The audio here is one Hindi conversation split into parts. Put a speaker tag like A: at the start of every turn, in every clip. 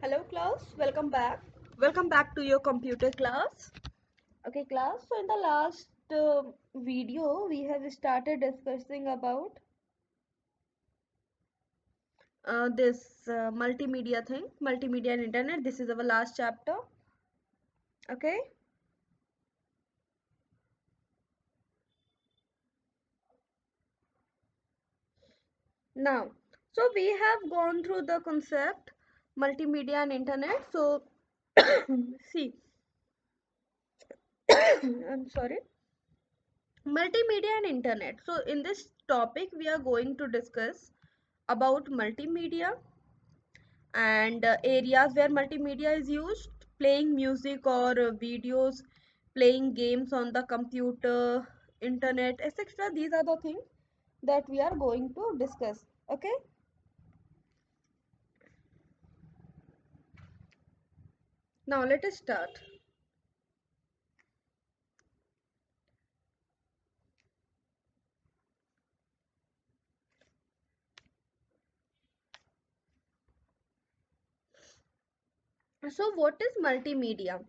A: Hello class, welcome back. Welcome back to your computer class. Okay class, so in the last video we have started discussing about this multimedia thing, multimedia and internet. This is our last chapter. Okay. Now, so we have gone through the concept multimedia and internet. So see, I'm sorry. Multimedia and internet. So in this topic we are going to discuss about multimedia and areas where multimedia is used, playing music or videos, playing games on the computer, internet, etc. These are the things that we are going to discuss. Okay. Now let us start. So what is multimedia?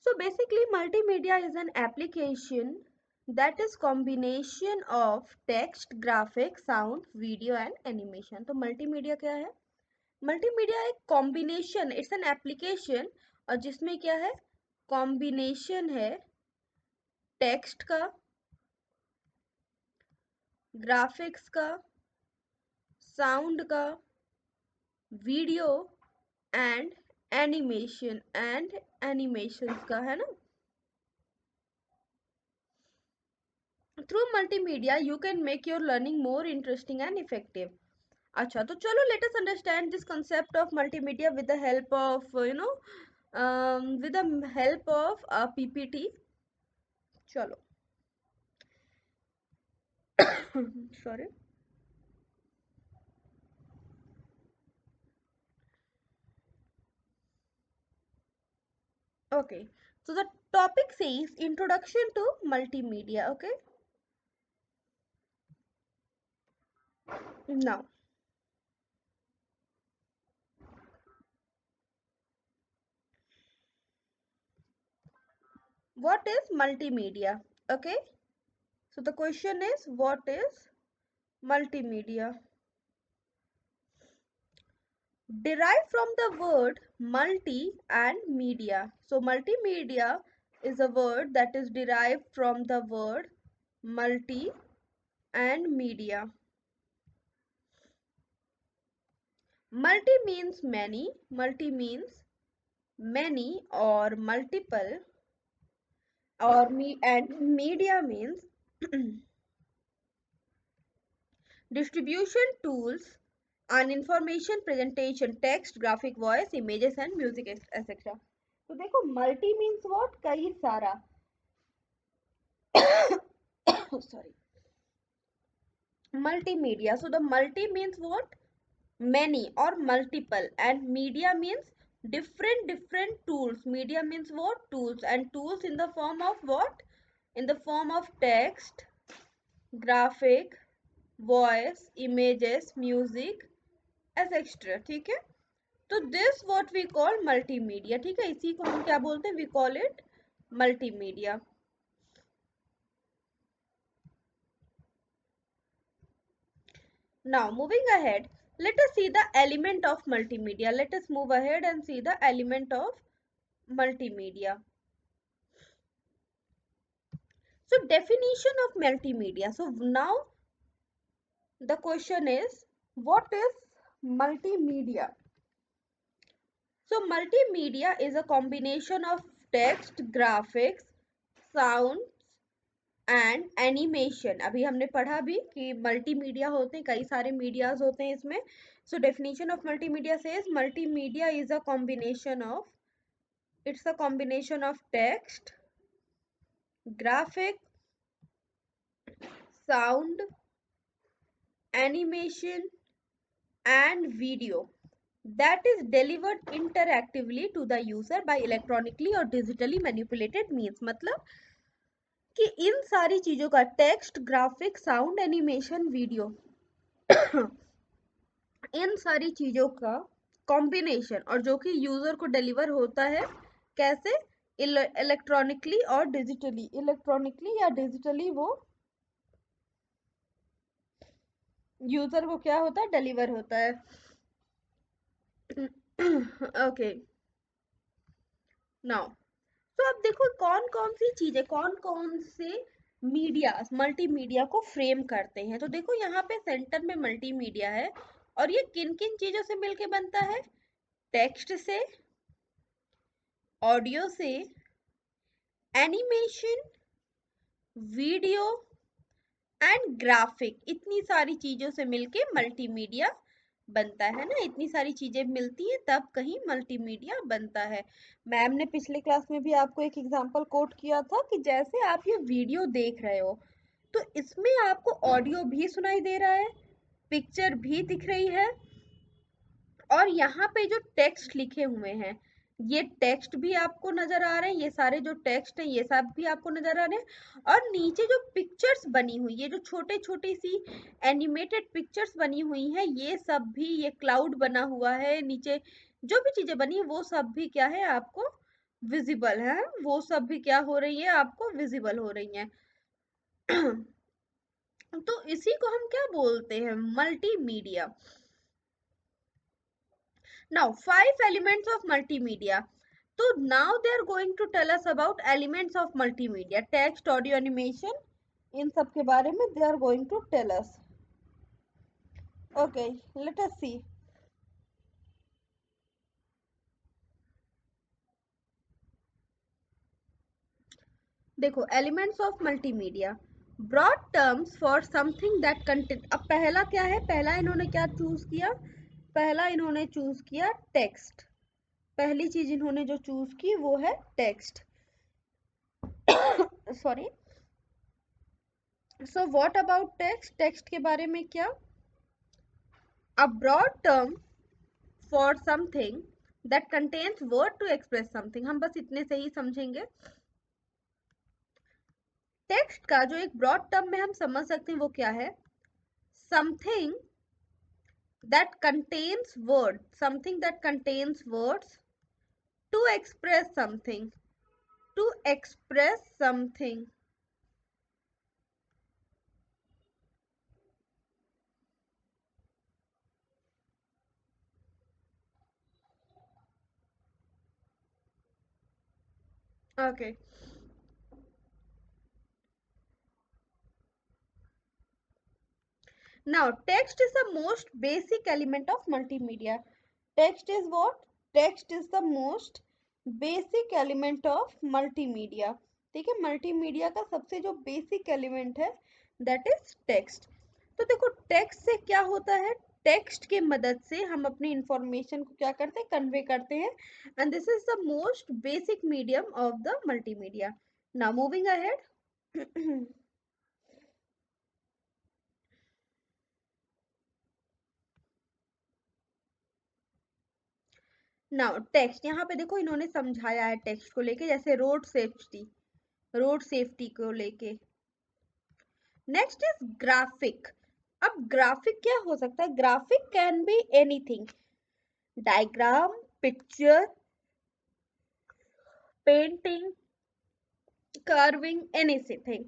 A: So basically multimedia is an application that is combination of text, graphic, sound, video and animation. तो multimedia क्या है? मल्टीमीडिया एक कॉम्बिनेशन, इट्स एन एप्लीकेशन और जिसमें क्या है, कॉम्बिनेशन है टेक्स्ट का, ग्राफिक्स का, साउंड का, वीडियो एंड एनिमेशंस का, है ना. Through multimedia you can make your learning more interesting and effective. अच्छा, तो चलो let us understand this concept of multimedia with the help of with the help of a PPT. चलो. Sorry. Okay, so the topic says introduction to multimedia. Okay, now what is multimedia? Okay, so the question is what is multimedia? Derived from the word multi and media. So multimedia is a word that is derived from the word multi and media. Multi means many or multiple, or media means distribution tools and information presentation, text, graphic, voice, images and music, etc. तो देखो multi means what, कई सारा. Sorry. Multimedia, so the multi means what, many or multiple, and media means different tools. Media means what, tools, and tools in the form of what, in the form of text, graphic, voice, images, music, etcetera. ठीक है, तो this what we call multimedia. ठीक है, इसी को हम क्या बोलते हैं, we call it multimedia. Now moving ahead, let us see the element of multimedia. Let us move ahead and see the element of multimedia. So definition of multimedia. So now the question is, what is multimedia? So multimedia is a combination of text, graphics, sounds and animation. अभी हमने पढ़ा भी कि मल्टीमीडिया होते हैं, कई सारे मीडियाज होते हैं इसमें. So definition of multimedia says multimedia is a combination of, it's a combination of text, graphic, sound, animation and video that is delivered interactively to the user by electronically or digitally manipulated means. मतलब कि इन सारी चीजों का, text, graphic, sound, animation, video, इन सारी चीजों का कॉम्बिनेशन, और जो कि यूजर को डिलीवर होता है कैसे, इलेक्ट्रॉनिकली और डिजिटली, इलेक्ट्रॉनिकली या डिजिटली वो यूजर को क्या होता है, डिलीवर होता है। ओके, नाउ तो अब देखो कौन कौन सी चीजें, कौन कौन से मीडिया मल्टीमीडिया को फ्रेम करते हैं। तो देखो यहाँ पे सेंटर में मल्टीमीडिया है, और ये किन किन चीजों से मिलके बनता है, टेक्स्ट से, ऑडियो से, एनिमेशन, वीडियो एंड ग्राफिक, इतनी सारी चीजों से मिलके मल्टीमीडिया बनता है ना। इतनी सारी चीजें मिलती है तब कहीं मल्टीमीडिया बनता है। मैम ने पिछले क्लास में भी आपको एक एग्जांपल कोट किया था कि जैसे आप ये वीडियो देख रहे हो, तो इसमें आपको ऑडियो भी सुनाई दे रहा है, पिक्चर भी दिख रही है, और यहाँ पे जो टेक्स्ट लिखे हुए हैं, ये टेक्स्ट भी आपको नजर आ रहे हैं, ये सारे जो टेक्स्ट हैं ये सब भी आपको नजर आ रहे हैं। और नीचे जो पिक्चर्स बनी हुई, ये जो छोटे छोटी सी एनिमेटेड पिक्चर्स बनी हुई हैं, ये सब भी, ये क्लाउड बना हुआ है नीचे, जो भी चीजें बनी है वो सब भी क्या है, आपको विजिबल है, वो सब भी क्या हो रही है, आपको विजिबल हो रही है। तो इसी को हम क्या बोलते हैं, multimedia. Now, five elements of multimedia. So now they are going to tell us about elements of multimedia. Text, audio, animation. इन सब के बारे में they are going to tell us. Okay, let us see. देखो elements of multimedia. Broad terms for something that contain. अब पहला क्या है, पहला इन्होंने क्या चूज किया, पहला इन्होंने चूज किया टेक्स्ट। पहली चीज इन्होंने जो चूज की वो है text. Sorry. So what about text, text के बारे में क्या, a broad term for something that contains word to express something। हम बस इतने से ही समझेंगे। टेक्स्ट का जो एक ब्रॉड टर्म में हम समझ सकते हैं वो क्या है, something that contains word, something that contains words to express something, to express something। Okay, now text is the most basic element of multimedia। Text is what, text is the most basic element of multimedia. ठीक है, मल्टीमीडिया का सबसे जो बेसिक एलिमेंट है दैट इज टेक्स्ट। तो देखो टेक्स्ट से क्या होता है, टेक्स्ट के मदद से हम अपनी इंफॉर्मेशन को क्या करते हैं, कन्वे करते हैं, and this is the most basic medium of the multimedia. Now moving ahead. Now text, यहाँ पे देखो इन्होंने समझाया है टेक्स्ट को लेके, जैसे रोड सेफ्टी, रोड सेफ्टी को लेके। Next is graphic. अब ग्राफिक क्या हो सकता है, graphic can be anything, diagram, picture, painting, carving, anything।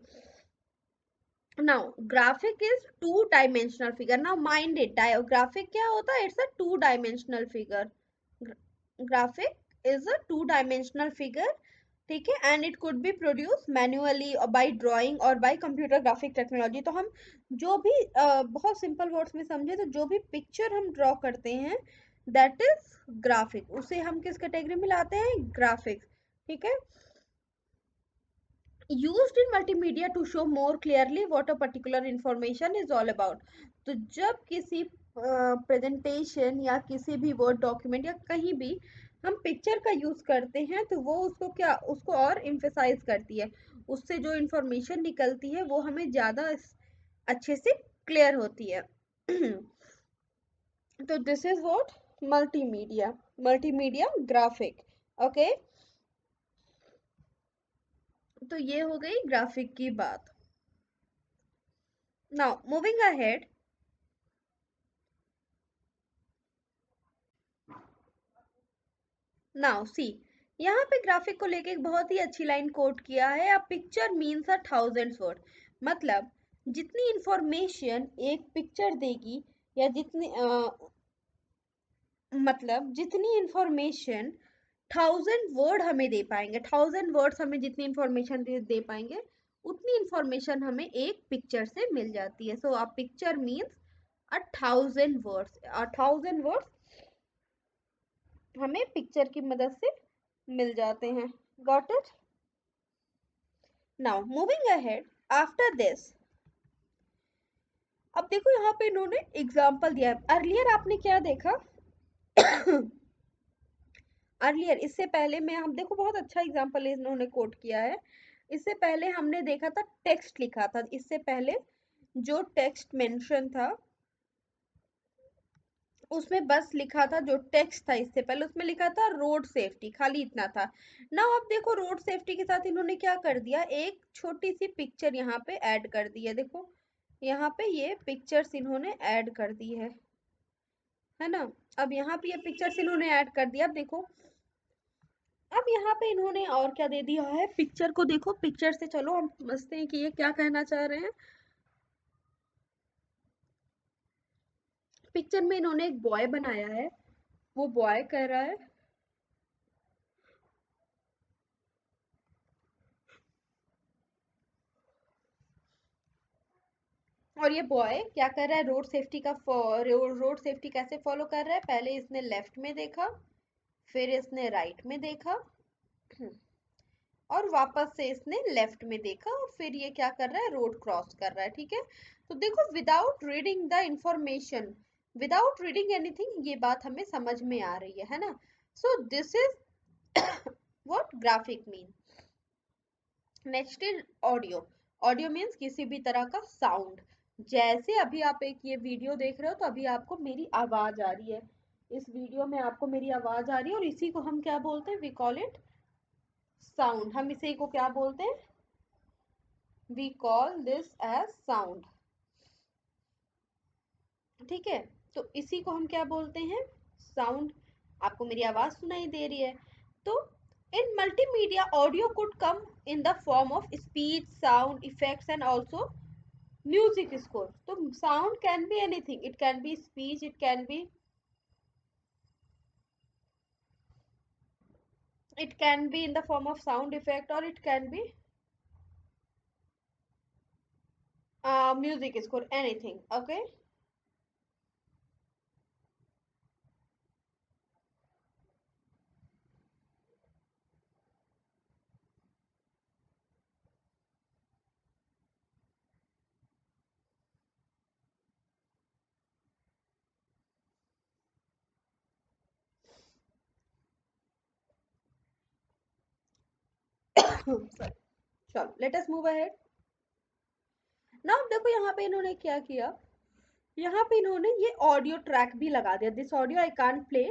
A: now graphic is two dimensional figure। now mind it, graphic क्या होता है, it's a two dimensional figure। graphic is a two dimensional figure, ठीक है, and it could be produce manually by drawing और बाय कंप्यूटर ग्राफिक टेक्नोलॉजी। तो हम जो भी बहुत सिंपल वर्ड्स में समझे तो जो भी पिक्चर हम ड्रॉ करते हैं दैट इज ग्राफिक, उसे हम किस कैटेगरी में लाते हैं, ग्राफिक्स। ठीक है, used in multimedia to show more clearly what a particular information is all about। तो जब किसी प्रेजेंटेशन या किसी भी वर्ड डॉक्यूमेंट या कहीं भी हम पिक्चर का यूज करते हैं तो वो उसको क्या, उसको और इम्फेसाइज करती है, उससे जो इंफॉर्मेशन निकलती है वो हमें ज्यादा अच्छे से क्लियर होती है। तो this is what, multimedia, multimedia graphic. Okay, तो ये हो गई ग्राफिक की बात। Now moving ahead, now see, यहाँ पे ग्राफिक को लेके एक बहुत ही अच्छी लाइन कोट किया है, अ पिक्चर मीन्स 1,000 वर्ड। मतलब जितनी इंफॉर्मेशन एक पिक्चर देगी, या जितनी इंफॉर्मेशन 1,000 वर्ड हमें दे पाएंगे, 1,000 वर्ड्स हमें जितनी इंफॉर्मेशन दे पाएंगे, उतनी इंफॉर्मेशन हमें एक पिक्चर से मिल जाती है। So a picture means 1,000 words. 1,000 words हमें पिक्चर की मदद से मिल जाते हैं। Got it? Now moving ahead after this, अब देखो यहाँ पे इन्होंने एग्जाम्पल दिया है। अर्लियर आपने क्या देखा? अर्लियर, इससे पहले में हम देखो बहुत अच्छा एग्जाम्पल इन्होंने कोट किया है। इससे पहले हमने देखा था टेक्स्ट लिखा था, इससे पहले जो टेक्स्ट मेंशन था उसमें बस लिखा था, जो टेक्स्ट था इससे पहले उसमें लिखा था रोड सेफ्टी, खाली इतना था ना। अब देखो रोड सेफ्टी के साथ इन्होंने क्या कर दिया, एक छोटी सी पिक्चर यहाँ पे ऐड कर दी है। देखो यहाँ पे ये पिक्चर्स इन्होंने ऐड कर दी है ना। अब यहाँ पे ये पिक्चर्स इन्होंने ऐड कर दिया। अब देखो, अब यहाँ पे इन्होंने और क्या दे दिया है, पिक्चर को देखो, पिक्चर से चलो हम समझते हैं कि ये क्या कहना चाह रहे हैं। पिक्चर में इन्होंने एक बॉय बनाया है, वो बॉय कह रहा है, और ये बॉय क्या कर रहा है, रोड सेफ्टी का रोड सेफ्टी कैसे फॉलो कर रहा है, पहले इसने लेफ्ट में देखा, फिर इसने राइट में देखा, और वापस से इसने लेफ्ट में देखा, और फिर ये क्या कर रहा है, रोड क्रॉस कर रहा है। ठीक है, तो देखो without reading the information, without reading anything, ये बात हमें समझ में आ रही है ना। So this is what graphic mean. Next is audio. Audio means किसी भी तरह का साउंड। जैसे अभी आप एक ये वीडियो देख रहे हो, तो अभी आपको मेरी आवाज आ रही है, इस वीडियो में आपको मेरी आवाज आ रही है, और इसी को हम क्या बोलते हैं, वी कॉल इट साउंड। हम इसी को क्या बोलते हैं, we call this as sound. ठीक है, तो इसी को हम क्या बोलते हैं, साउंड। आपको मेरी आवाज सुनाई दे रही है। तो in multimedia audio could come in the form of speech, sound effects and also music score. तो sound can be anything, it can be speech, it can be in the form of sound effect, or it can be music score, anything. Okay, sorry, चलो let us move ahead. Now देखो यहाँ पे इन्होंने क्या किया, यहाँ पे इन्होंने ये ऑडियो ट्रैक भी लगा दिया, this audio I can't play.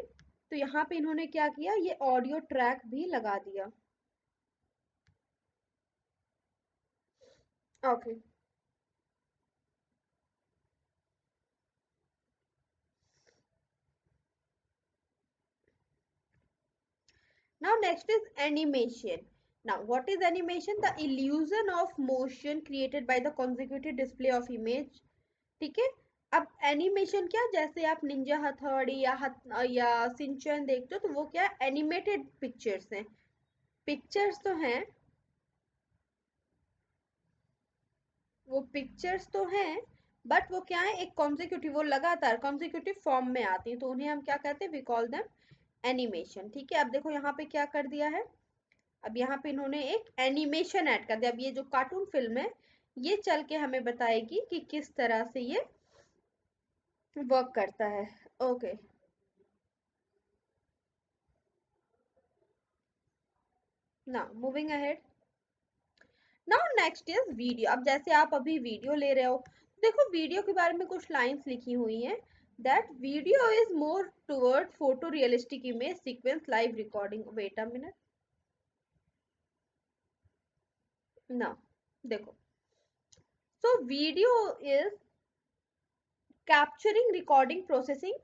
A: तो यहाँ पे इन्होंने क्या किया, ये ऑडियो ट्रैक भी लगा दिया। Okay, now next is animation. Now what is animation? The illusion of motion created by the consecutive display of image। ठीक है, अब एनिमेशन क्या, जैसे आप निंजा हथौड़ी या सिंचन देखते हो, तो वो क्या एनिमेटेड पिक्चर्स हैं, पिक्चर्स तो हैं, वो पिक्चर्स तो हैं, बट वो क्या है, एक कॉन्जिक्यूटिव, वो लगातार कॉन्जिक्यूटिव फॉर्म में आती है, तो उन्हें हम क्या कहते हैं, वी कॉल देम एनिमेशन। ठीक है, अब देखो यहाँ पे क्या कर दिया है, अब यहाँ पे इन्होंने एक एनिमेशन ऐड कर दिया। अब ये जो कार्टून फिल्म है, ये चल के हमें बताएगी कि किस तरह से ये वर्क करता है। ओके, ना moving ahead. Now next is video. अब जैसे आप अभी वीडियो ले रहे हो, देखो वीडियो के बारे में कुछ लाइंस लिखी हुई हैं, that video is more toward photo realistic image sequence live recording. Wait a minute, ना देखो, so video is capturing, recording, processing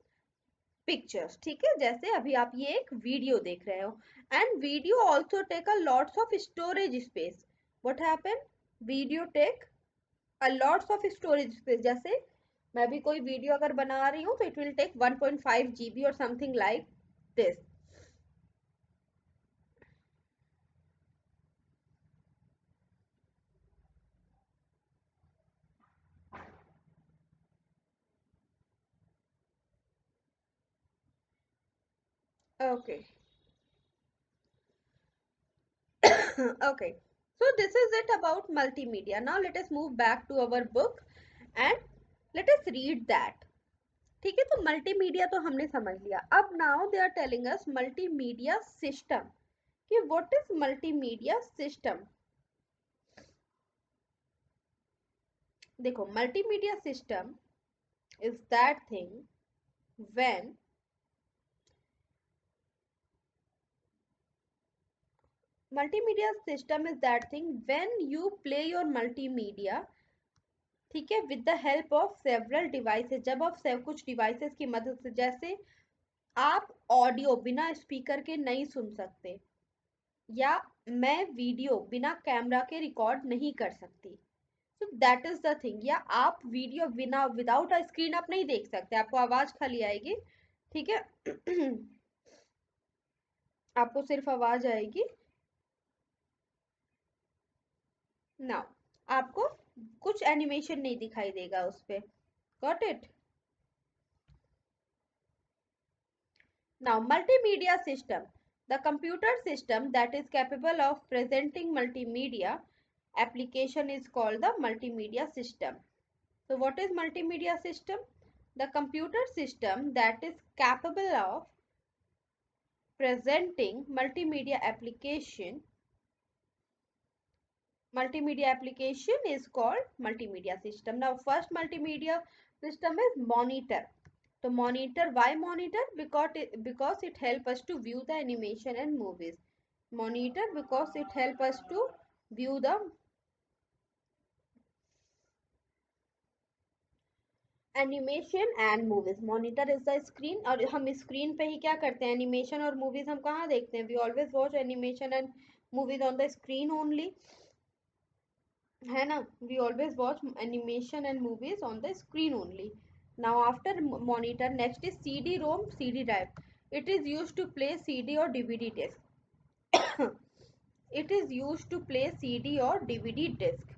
A: pictures, ठीक है। जैसे अभी आप ये एक वीडियो देख रहे हो, and video also take a lots of storage space. What happen, video take a lots of storage space. जैसे मैं भी कोई वीडियो अगर बना रही हूँ तो इट विल टेक 1.5 GB और something like this. Okay, okay, so this is it about multimedia. Now let us move back to our book and let us read that. ठीक है, तो मल्टीमीडिया तो हमने समझ लिया। अब now they are telling us multimedia system, कि व्हाट इज मल्टीमीडिया सिस्टम। देखो, multimedia system is that thing when multimedia system is that thing when you play your multimedia, ठीक है, with the help of several devices. जब आप कुछ डिवाइसेस की मदद से, जैसे आप ऑडियो बिना स्पीकर के नहीं सुन सकते, या मैं वीडियो बिना कैमरा के रिकॉर्ड नहीं कर सकती, so that is the thing. या आप वीडियो बिना विदाउट अ स्क्रीन आप नहीं देख सकते, आपको आवाज खाली आएगी, ठीक है। आपको सिर्फ आवाज आएगी। नाउ आपको कुछ एनिमेशन नहीं दिखाई देगा उस पे। Got it. Now, multimedia system, the computer system that is capable of presenting multimedia application is called the multimedia system. So, what is multimedia system? The computer system that is capable of presenting multimedia application is called multimedia system. Now, first multimedia system is monitor. So monitor, why monitor? Because it help us to view the animation and movies. Monitor because it help us to view the animation and movies. Monitor is the screen, और हम स्क्रीन पे ही क्या करते हैं, एनिमेशन और मूवीज हम कहाँ देखते हैं? We always watch animation and movies on the screen only, है ना। We always watch animation and movies on the screen only. Now after monitor, next is CD ROM, CD drive. It is use to play CD और DVD disc. It is use to play CD और DVD डिस्क।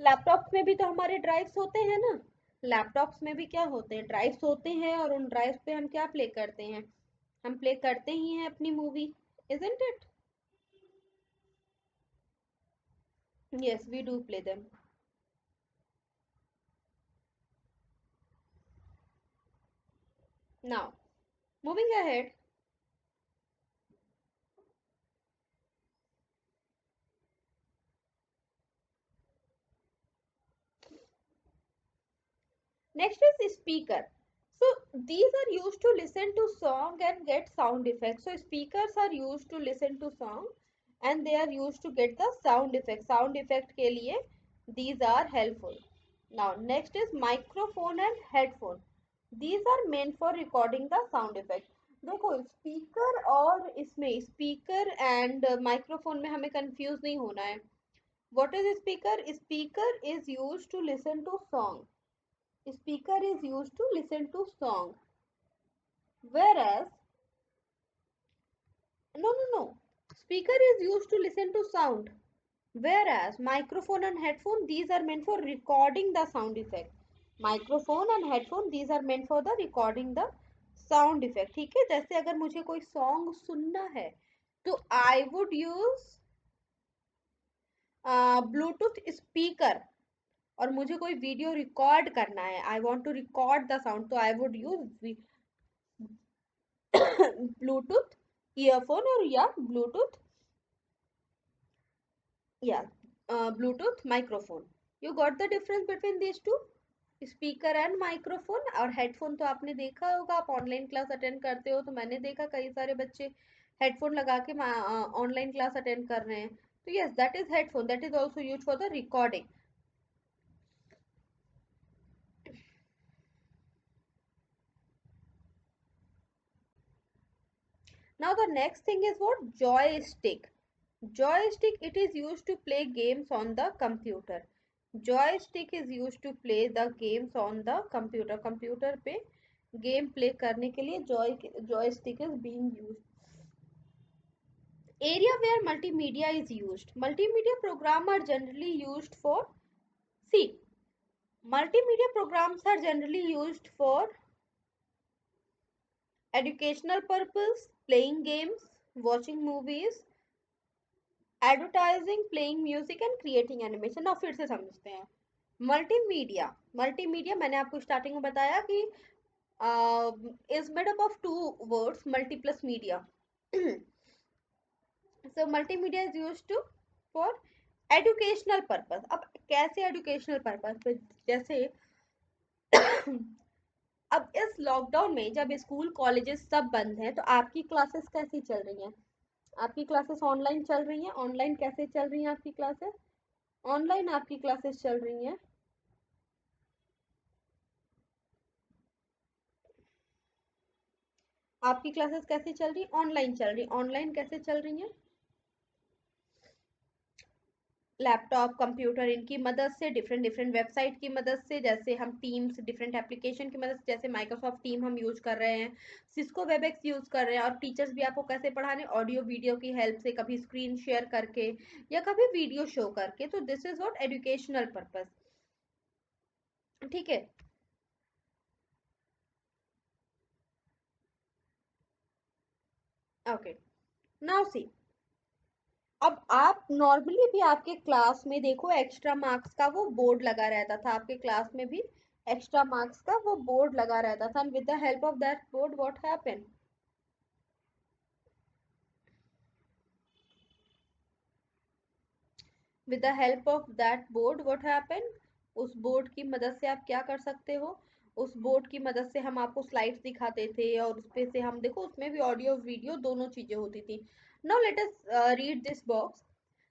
A: लैपटॉप्स में भी तो हमारे ड्राइव्स होते हैं ना। लैपटॉप्स में भी क्या होते हैं, ड्राइव्स होते हैं, और उन ड्राइव्स पे हम क्या प्ले करते हैं? हम प्ले करते ही हैं अपनी movie, isn't it? Yes, we do play them. Now, moving ahead, next is speaker. So these are used to listen to song and get sound effects. So speakers are used to listen to song and they are used to get the sound effect. Sound effect के लिए these are helpful. Now next is microphone and headphone. These are meant for recording the sound effect. देखो, स्पीकर और इसमें स्पीकर एंड माइक्रोफोन में हमें कंफ्यूज नहीं होना है। What is speaker? Speaker is use to listen to song. Speaker is used to listen to song, whereas no, speaker is used to listen to sound, whereas microphone and headphone, these are meant for recording the sound effect. Microphone and headphone, these are meant for the recording the sound effect, ठीक है। जैसे अगर मुझे कोई सॉन्ग सुनना है तो I would use Bluetooth speaker, और मुझे कोई वीडियो रिकॉर्ड करना है, I want to record the sound, तो I would use Bluetooth earphone, और या ब्लूटूथ, या Bluetooth microphone. You got the difference between this two, speaker and microphone. और हेडफोन तो आपने देखा होगा, आप ऑनलाइन क्लास अटेंड करते हो, तो मैंने देखा कई सारे बच्चे हेडफोन लगा के ऑनलाइन क्लास अटेंड कर रहे हैं। तो yes, that is headphone, that is also use for the recording. Now the next thing is what? Joystick. Joystick, it is used to play games on the computer. Joystick is used to play the games on the computer. Computer पे गेम प्ले करने के लिए joystick is being used. Area where multimedia is used. Multimedia programs are generally used for, see, multimedia programs are generally used for educational purpose, playing games, watching movies, advertising, playing music and creating animation. ना फिर से समझते हैं. मल्टीमीडिया. मल्टीमीडिया मैंने आपको स्टार्टिंग में बताया कि is made up of two words, multi plus media. So multimedia is used to for educational purpose. अब कैसे एजुकेशनल पर्पस? जैसे अब इस लॉकडाउन में जब स्कूल कॉलेजेस सब बंद हैं तो आपकी क्लासेस कैसी चल रही हैं? आपकी क्लासेस ऑनलाइन चल रही हैं. ऑनलाइन कैसे चल रही हैं आपकी क्लासेस? ऑनलाइन आपकी क्लासेस चल रही हैं. आपकी क्लासेस कैसे चल रही? ऑनलाइन चल रही. ऑनलाइन कैसे चल रही हैं? लैपटॉप, कंप्यूटर, इनकी मदद से, डिफरेंट डिफरेंट वेबसाइट की मदद से, जैसे हम टीम्स, डिफरेंट एप्लीकेशन की मदद से, जैसे माइक्रोसॉफ्ट टीम हम यूज कर रहे हैं, सिस्को वेबएक्स यूज कर रहे हैं, और टीचर्स भी आपको कैसे पढ़ाने? ऑडियो वीडियो की हेल्प से, कभी स्क्रीन शेयर करके या कभी वीडियो शो करके. तो this is what educational purpose. ठीक है. ओके. नाउ सी, अब आप नॉर्मली भी आपके क्लास में देखो, एक्स्ट्रा मार्क्स का वो बोर्ड लगा रहता था. आपके क्लास में भी एक्स्ट्रा मार्क्स का वो बोर्ड लगा रहता था. And with the help of that board what happen? With the help of that board what happen? उस बोर्ड की मदद से आप क्या कर सकते हो? उस बोर्ड की मदद से हम आपको स्लाइड्स दिखाते थे, और उस पे से हम देखो, उसमें भी ऑडियो वीडियो दोनों चीजें होती थी. Now let us read this box.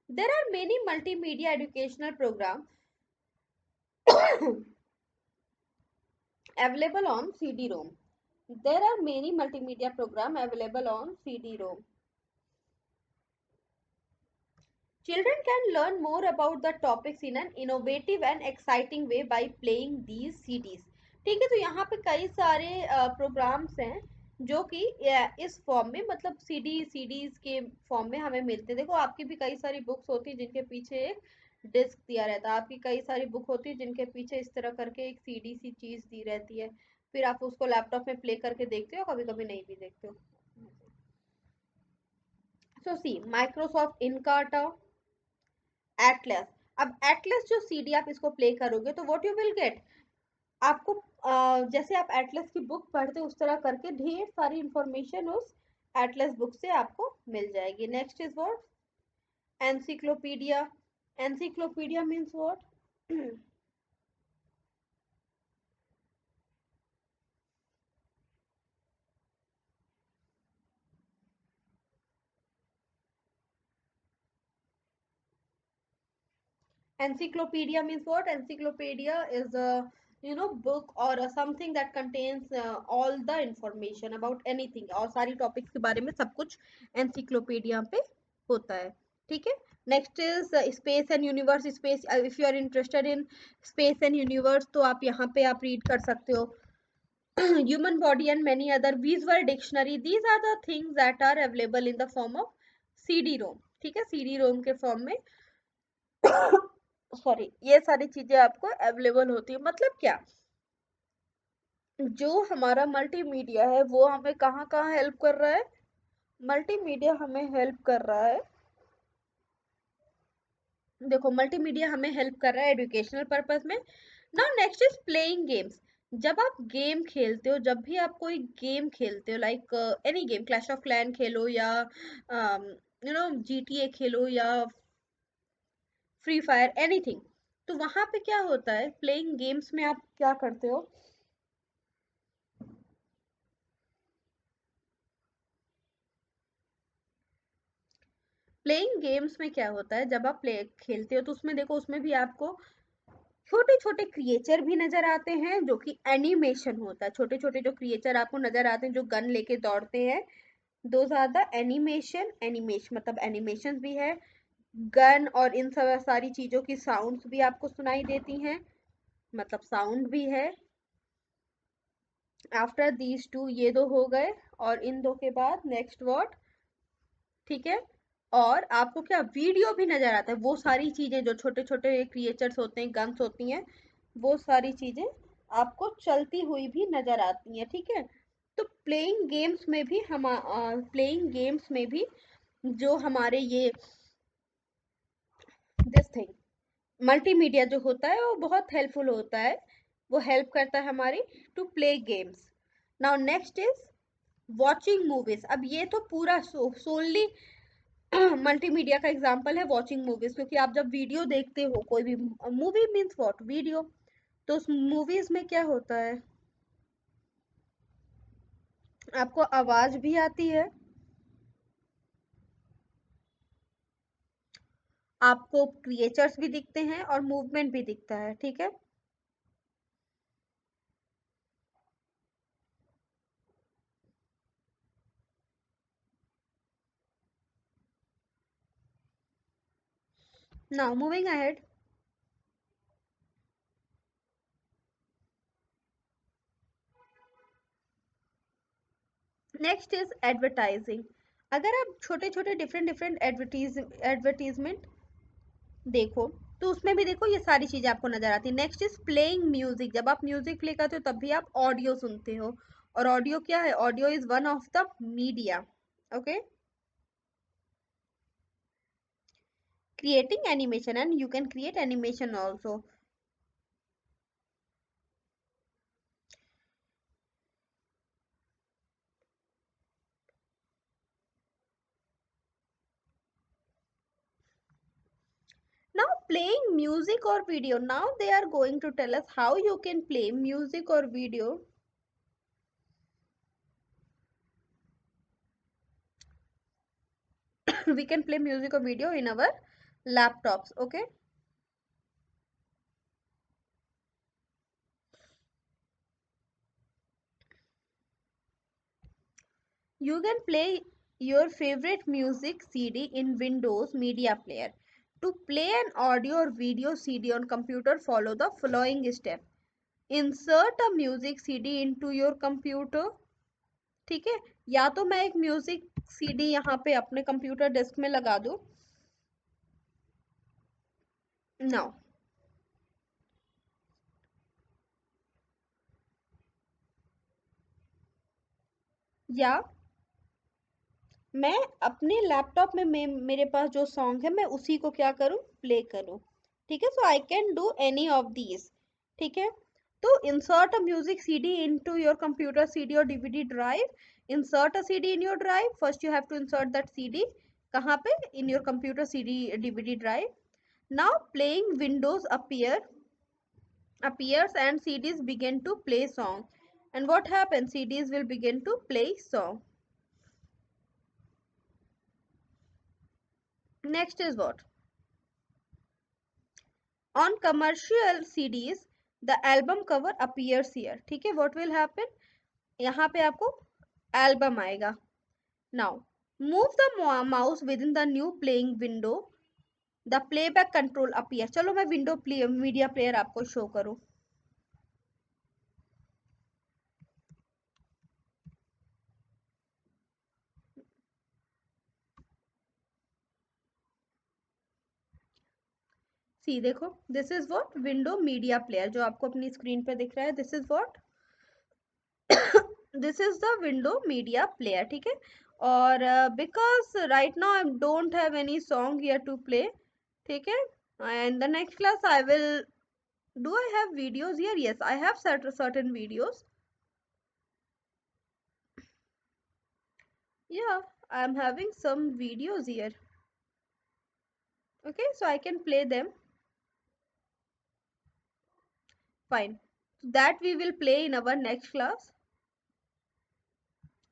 A: There are many multimedia educational programs available on CD-ROM. There are many multimedia programs available on CD-ROM. Children can learn more about the topics in an innovative and exciting way by playing these CDs. ठीक है. तो यहाँ पे कई सारे प्रोग्राम्स हैं जो कि इस फॉर्म में, मतलब सीडीज के फॉर्म में हमें मिलते हैं. देखो, आपकी भी कई सारी बुक्स होती है जिनके पीछे एक डिस्क दिया रहता है. आपकी कई सारी बुक होती है जिनके पीछे इस तरह करके एक सीडी सी चीज दी रहती है. फिर आप उसको लैपटॉप में प्ले करके देखते हो, कभी कभी नहीं भी देखते हो. सो सी, माइक्रोसॉफ्ट इनकाटा, एटलस. अब एटलस जो सीडी आप इसको प्ले करोगे तो व्हाट यू विल गेट? आपको जैसे आप एटलस की बुक पढ़ते उस तरह करके ढेर सारी इंफॉर्मेशन उस एटलस बुक से आपको मिल जाएगी. Next is what? Encyclopedia. Encyclopedia means what? Encyclopedia means what? Encyclopedia is a, book or a something that contains all the information about anything, और सारी टॉपिक्स के बारे में सब कुछ एनसाइक्लोपीडिया पे होता है. ठीक है. Next is space and universe. Space, if you are interested in space and universe तो आप यहाँ पे आप रीड कर सकते हो. Human body and many other. Visual dictionary. These are the things that are available in the form of CD ROM. ठीक है. सीडी रोम के फॉर्म में सॉरी, ये सारी चीजें आपको अवेलेबल होती है. मतलब क्या? जो हमारा मल्टीमीडिया है वो हमें कहाँ कहाँ हेल्प कर रहा है? मल्टीमीडिया हमें हेल्प कर रहा है. देखो, मल्टीमीडिया हमें हेल्प कर रहा है एजुकेशनल पर्पस में. Now next is playing games. जब आप गेम खेलते हो, जब भी आप कोई गेम खेलते हो, like any game, clash of clan खेलो या जीटीए खेलो या फ्री फायर, एनीथिंग, तो वहां पे क्या होता है? प्लेइंग गेम्स में आप क्या करते हो? प्लेइंग गेम्स में क्या होता है? जब आप प्ले खेलते हो तो उसमें देखो, उसमें भी आपको छोटे छोटे क्रिएचर भी नजर आते हैं जो कि एनिमेशन होता है. छोटे छोटे जो क्रिएचर आपको नजर आते हैं जो गन लेके दौड़ते हैं, दोज आर द एनिमेशन मतलब एनिमेशन भी है, गन और इन सब सारी चीजों की साउंड्स भी आपको सुनाई देती हैं, मतलब साउंड भी है। आफ्टर दीज टू, ये दो हो गए, और इन दो के बाद नेक्स्ट वर्ड, ठीक है। और आपको क्या वीडियो भी नजर आता है, वो सारी चीजें जो छोटे छोटे क्रिएचर्स होते हैं, गन्स होती हैं, वो सारी चीजें आपको चलती हुई भी नजर आती हैं, ठीक है। तो प्लेइंग गेम्स में भी हम प्लेइंग गेम्स में भी जो हमारे ये दिस थिंग मल्टीमीडिया जो होता है वो बहुत हेल्पफुल होता है, वो हेल्प करता है हमारी to play games. Now next is watching movies. अब ये तो पूरा सोनली मल्टीमीडिया का एग्जांपल है वॉचिंग मूवीज, क्योंकि आप जब वीडियो देखते हो, कोई भी मूवी मीन्स व्हाट, वीडियो, तो उस मूवीज में क्या होता है, आपको आवाज भी आती है, आपको क्रिएचर्स भी दिखते हैं और मूवमेंट भी दिखता है, ठीक है। Now moving ahead, next is advertising. अगर आप छोटे छोटे डिफरेंट डिफरेंट एडवर्टीजमेंट देखो, तो उसमें भी देखो ये सारी चीजें आपको नजर आती है। Next is playing music. जब आप म्यूजिक प्ले करते हो तब भी आप ऑडियो सुनते हो, और ऑडियो क्या है, audio is one of the media, okay. Creating animation, and you can create animation also. Now playing music or video, now they are going to tell us how you can play music or video. We can play music or video in our laptops, okay. You can play your favorite music CD in Windows Media Player. To play an audio or video CD on computer, follow the following step. Insert a music CD into your computer. ठीक है, या तो मैं एक म्यूजिक सीडी यहाँ पे अपने कंप्यूटर डेस्क में लगा दूं, नाउ, या मैं अपने लैपटॉप में मेरे पास जो सॉन्ग है मैं उसी को क्या करूं, प्ले करूं, ठीक है। So I can do any of these, ठीक है। तो insert a music CD into your computer CD और DVD drive. Insert a CD in your drive, first you have to insert that CD, कहाँ पे, in your computer CD DVD drive. Now playing Windows appears and CDs begin to play song. And what happens, CDs will begin to play song. Next is what, on commercial CDs the album cover appears here, ठीक है। What will happen, यहाँ पे आपको एल्बम आएगा। Now move the mouse within the new playing window, the playback control appears। चलो मैं विंडो मीडिया प्लेयर आपको शो करूँ। सी देखो, this is what window media player, जो आपको अपनी स्क्रीन पे दिख रहा है, this is what this is the window media player, ठीक है। और because right now I don't have any song here to play, ठीक है। And the next class I will, do I have videos here? Yes, I have certain videos. Yeah, I'm having some videos here, okay, so I can play them, fine. That we will play in our next class.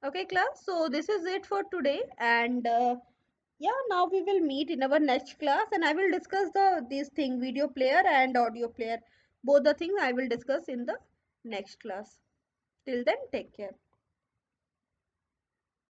A: Okay class, so this is it for today, and yeah, now we will meet in our next class, and I will discuss this thing, video player and audio player, both the things I will discuss in the next class. Till then, take care.